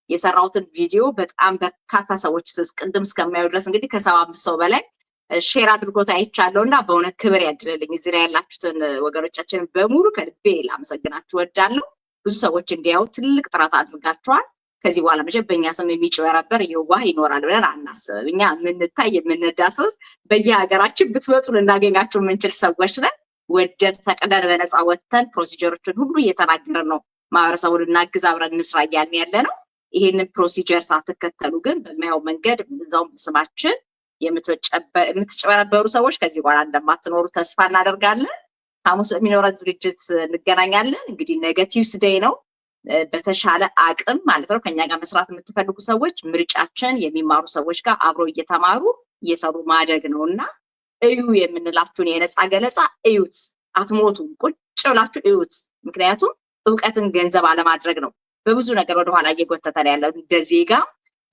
የሰራሁትን ቪዲዮ በጣም በርካታ ሰዎች ቅድም እስከማየው ድረስ እንግዲህ ከ75 ሰው በላይ ሼር አድርጎት አይቻለሁ እና በእውነት ክብር ያድርልኝ። እዚህ ላይ ያላችሁትን ወገኖቻችንን በሙሉ ከልቤ ላመሰግናችሁ ወዳለሁ። ብዙ ሰዎች እንዲያዩ ትልቅ ጥረት አድርጋችኋል። ከዚህ በኋላ መቼም በእኛ ስም የሚጭበረበር የዋህ ይኖራል ብለን አናስብም። እኛ የምንታይ የምንዳሰስ በየሀገራችን ብትመጡ ልናገኛቸው የምንችል ሰዎች ነን። ወደን ፈቅደን በነፃ ወጥተን ፕሮሲጀሮችን ሁሉ እየተናገርን ነው ማህበረሰቡን እናግዝ አብረን እንስራ እያልን ያለ ነው። ይሄንን ፕሮሲጀር ሳትከተሉ ግን በማየው መንገድ እዛው ስማችን የምትጨበረበሩ ሰዎች ከዚህ በኋላ እንደማትኖሩ ተስፋ እናደርጋለን። ሐሙስ በሚኖረን ዝግጅት እንገናኛለን። እንግዲህ ነገ ቲውስዴይ ነው። በተሻለ አቅም ማለት ነው ከኛ ጋር መስራት የምትፈልጉ ሰዎች ምርጫችን የሚማሩ ሰዎች ጋር አብሮ እየተማሩ እየሰሩ ማደግ ነው እና እዩ የምንላችሁን የነፃ ገለጻ እዩት፣ አትሞቱም፣ ቁጭ ብላችሁ እዩት። ምክንያቱም እውቀትን ገንዘብ አለማድረግ ነው በብዙ ነገር ወደኋላ እየጎተተን ያለው። እንደ ዜጋ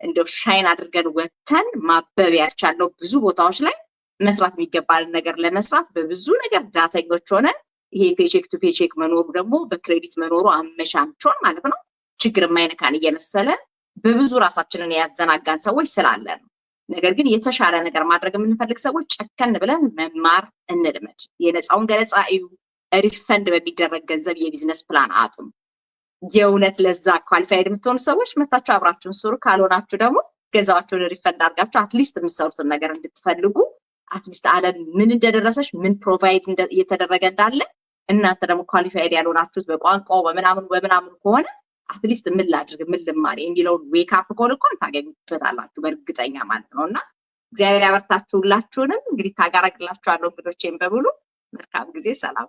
እንደው ሻይን አድርገን ወተን ማበብ ያልቻለው ብዙ ቦታዎች ላይ መስራት የሚገባልን ነገር ለመስራት በብዙ ነገር ዳተኞች ሆነን ይሄ ፔቼክ ቱ ፔቼክ መኖሩ ደግሞ በክሬዲት መኖሩ አመሻምቾን ማለት ነው ችግር የማይነካን እየመሰለን በብዙ ራሳችንን ያዘናጋን ሰዎች ስላለን ነው። ነገር ግን የተሻለ ነገር ማድረግ የምንፈልግ ሰዎች ጨከን ብለን መማር እንልመድ። የነፃውን ገለጻ እዩ። ሪፈንድ በሚደረግ ገንዘብ የቢዝነስ ፕላን አጥኑ። የእውነት ለዛ ኳሊፋይድ የምትሆኑ ሰዎች መታችሁ አብራችሁን ስሩ። ካልሆናችሁ ደግሞ ገንዘባችሁን ሪፈንድ አድርጋችሁ አትሊስት የምትሰሩትን ነገር እንድትፈልጉ አትሊስት ዓለም ምን እንደደረሰች ምን ፕሮቫይድ እየተደረገ እንዳለ እናንተ ደግሞ ኳሊፋይድ ያልሆናችሁት በቋንቋው በምናምን ከሆነ አትሊስት ምን ላድርግ ምን ልማር የሚለውን ዌክ አፕ ኮል እንኳን ታገኙበታላችሁ በእርግጠኛ ማለት ነው። እና እግዚአብሔር ያበርታችሁ ሁላችሁንም። እንግዲህ ታጋራግላችኋለሁ እንግዶቼን በሙሉ። መልካም ጊዜ። ሰላም።